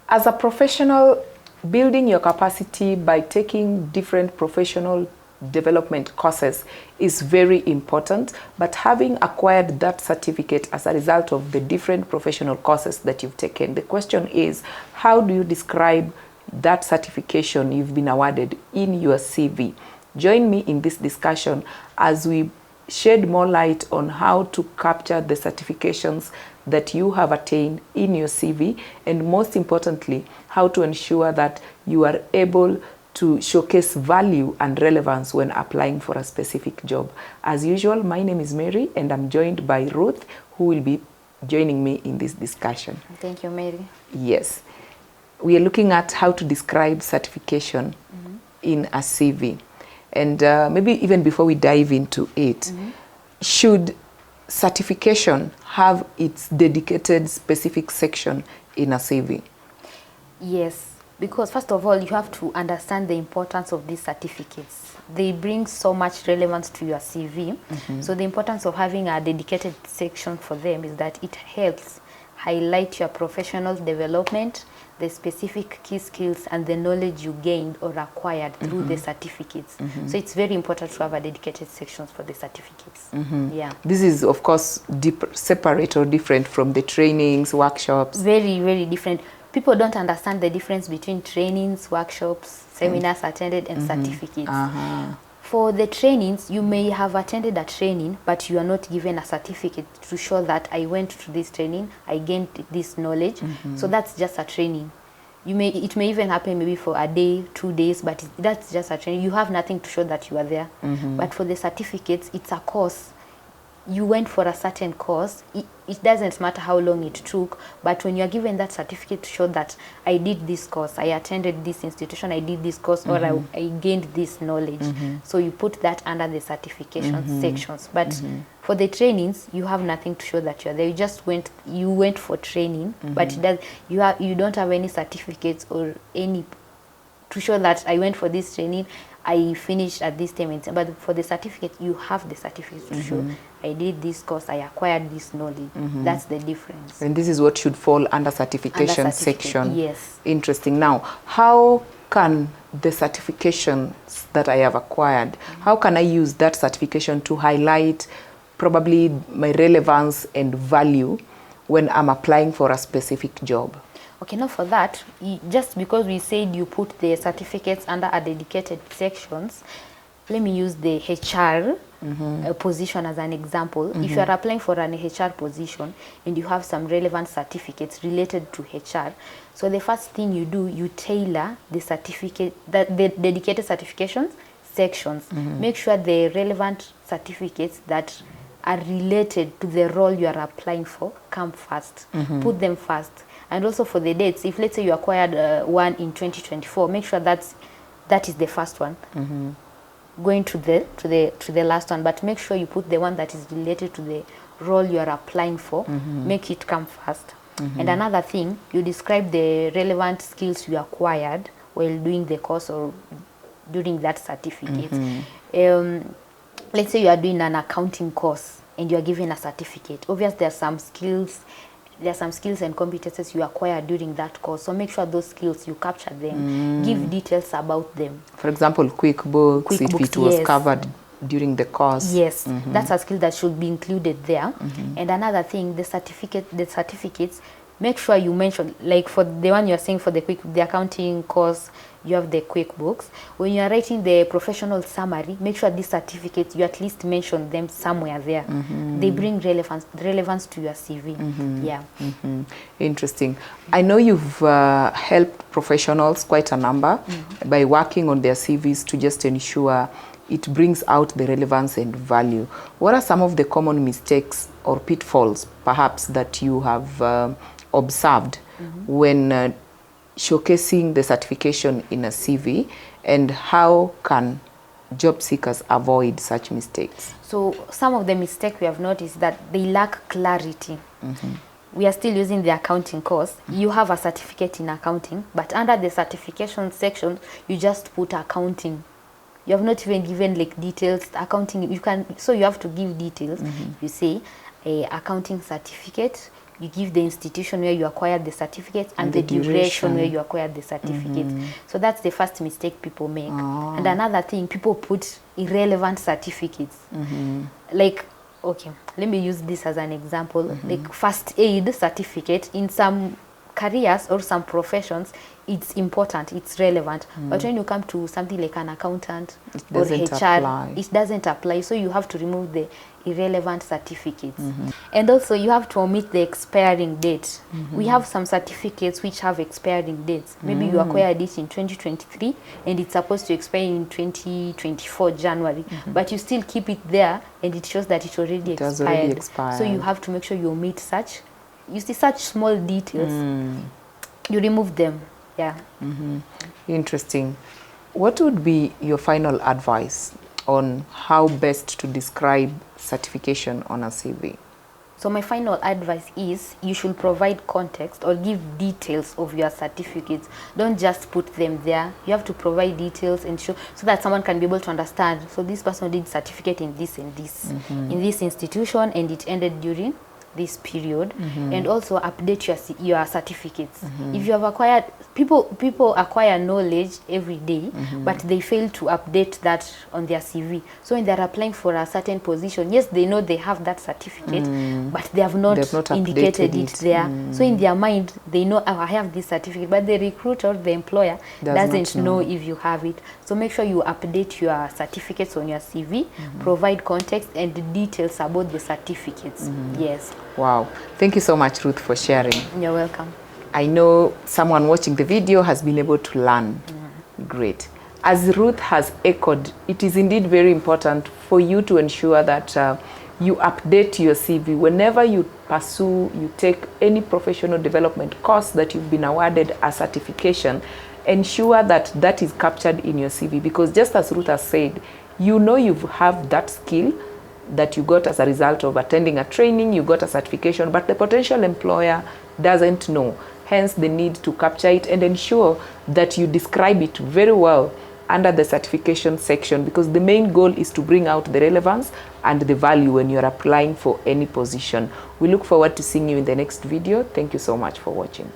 As a professional, building your capacity by taking different professional development courses is very important, but having acquired that certificate as a result of the different professional courses that you've taken, the question is, how do you describe that certification you've been awarded in your CV? Join me in this discussion as we shed more light on how to capture the certifications that you have attained in your CV, and most importantly, how to ensure that you are able to showcase value and relevance when applying for a specific job. As usual, my name is Mary, and I'm joined by Ruth, who will be joining me in this discussion. Thank you, Mary. Yes. We are looking at how to describe certification in a CV. And maybe even before we dive into it, should certification have its dedicated specific section in a CV? Yes, because first of all, you have to understand the importance of these certificates. They bring so much relevance to your CV. So the importance of having a dedicated section for them is that it helps highlight your professional development, the specific key skills and the knowledge you gained or acquired through the certificates. So it's very important to have a dedicated sections for the certificates. Yeah. This is, of course, separate or different from the trainings, workshops. Very, very different. People don't understand the difference between trainings, workshops, seminars attended, and certificates. For the trainings, you may have attended a training, but you are not given a certificate to show that I went to this training, I gained this knowledge. So that's just a training. It may even happen maybe for a day, 2 days, but that's just a training. You have nothing to show that you are there. But for the certificates, it's a course. You went for a certain course. It doesn't matter how long it took, but when you're given that certificate to show that I did this course, I attended this institution, I did this course, or I gained this knowledge. So you put that under the certification sections. But for the trainings, you have nothing to show that you're there. You went for training, but you don't have any certificates or any to show that I went for this training, I finished at this time. But for the certificate, you have the certificate to show I did this course, I acquired this knowledge. That's the difference. And this is what should fall under certification section. Yes. Interesting. Now, how can the certifications that I have acquired, how can I use that certification to highlight probably my relevance and value when I'm applying for a specific job? Okay, now for that, just because we said you put the certificates under a dedicated sections, let me use the HR position as an example. If you are applying for an HR position and you have some relevant certificates related to HR, so the first thing you do, you tailor the certificate, the dedicated certifications sections. Make sure the relevant certificates that are related to the role you are applying for come first. Put them first. And also for the dates, if let's say you acquired one in 2024, make sure that is the first one. Going to the last one, but make sure you put the one that is related to the role you are applying for. Make it come first. And another thing, you describe the relevant skills you acquired while doing the course or during that certificate. Let's say you are doing an accounting course and you are given a certificate. Obviously, there are some skills and competences you acquire during that course. So make sure those skills, you capture them. Give details about them. For example, QuickBooks, if it was covered during the course. Yes, that's a skill that should be included there. And another thing, the certificates, make sure you mention, like for the one you're saying for the accounting course, you have the QuickBooks. When you're writing the professional summary, make sure these certificates, you at least mention them somewhere there. They bring relevance to your CV. Yeah. Interesting. I know you've helped professionals, quite a number, by working on their CVs to just ensure it brings out the relevance and value. What are some of the common mistakes or pitfalls, perhaps, that you have observed when showcasing the certification in a CV, and how can job seekers avoid such mistakes? So some of the mistakes we have noticed that they lack clarity. We are still using the accounting course. You have a certificate in accounting, but under the certification section, you just put accounting. You have not even given like details. Accounting, so you have to give details. You say a accounting certificate you give the institution where you acquired the certificate and the duration where you acquired the certificate. So that's the first mistake people make. And another thing, people put irrelevant certificates. Like, okay, let me use this as an example. Like first aid certificate in some careers or some professions, it's important, it's relevant. But when you come to something like an accountant or HR, it doesn't apply. So you have to remove the irrelevant certificates. And also you have to omit the expiring date. We have some certificates which have expiring dates. Maybe you acquired it in 2023 and it's supposed to expire in 2024 January, but you still keep it there and it shows that it already expired. So you have to make sure you omit such, you see such small details, you remove them. Yeah. Interesting. What would be your final advice on how best to describe certification on a CV? So my final advice is you should provide context or give details of your certificates. Don't just put them there. You have to provide details and show so that someone can be able to understand. So this person did certificate in this and this, in this institution, and it ended during this period. And also update your certificates. If you have acquired, people acquire knowledge every day, but they fail to update that on their CV. So when they're applying for a certain position, yes, they know they have that certificate, but they have not indicated it there. So in their mind, they know, oh, I have this certificate, but the recruiter or the employer doesn't know if you have it. So make sure you update your certificates on your CV, provide context and details about the certificates. Yes. Wow. Thank you so much, Ruth, for sharing. You're welcome. I know someone watching the video has been able to learn. Great. As Ruth has echoed, it is indeed very important for you to ensure that you update your CV. Whenever you pursue, you take any professional development course that you've been awarded a certification, ensure that that is captured in your CV, because just as Ruth has said, you know you have that skill that you got as a result of attending a training, you got a certification, but the potential employer doesn't know. Hence the need to capture it and ensure that you describe it very well under the certification section, because the main goal is to bring out the relevance and the value when you're applying for any position. We look forward to seeing you in the next video. Thank you so much for watching.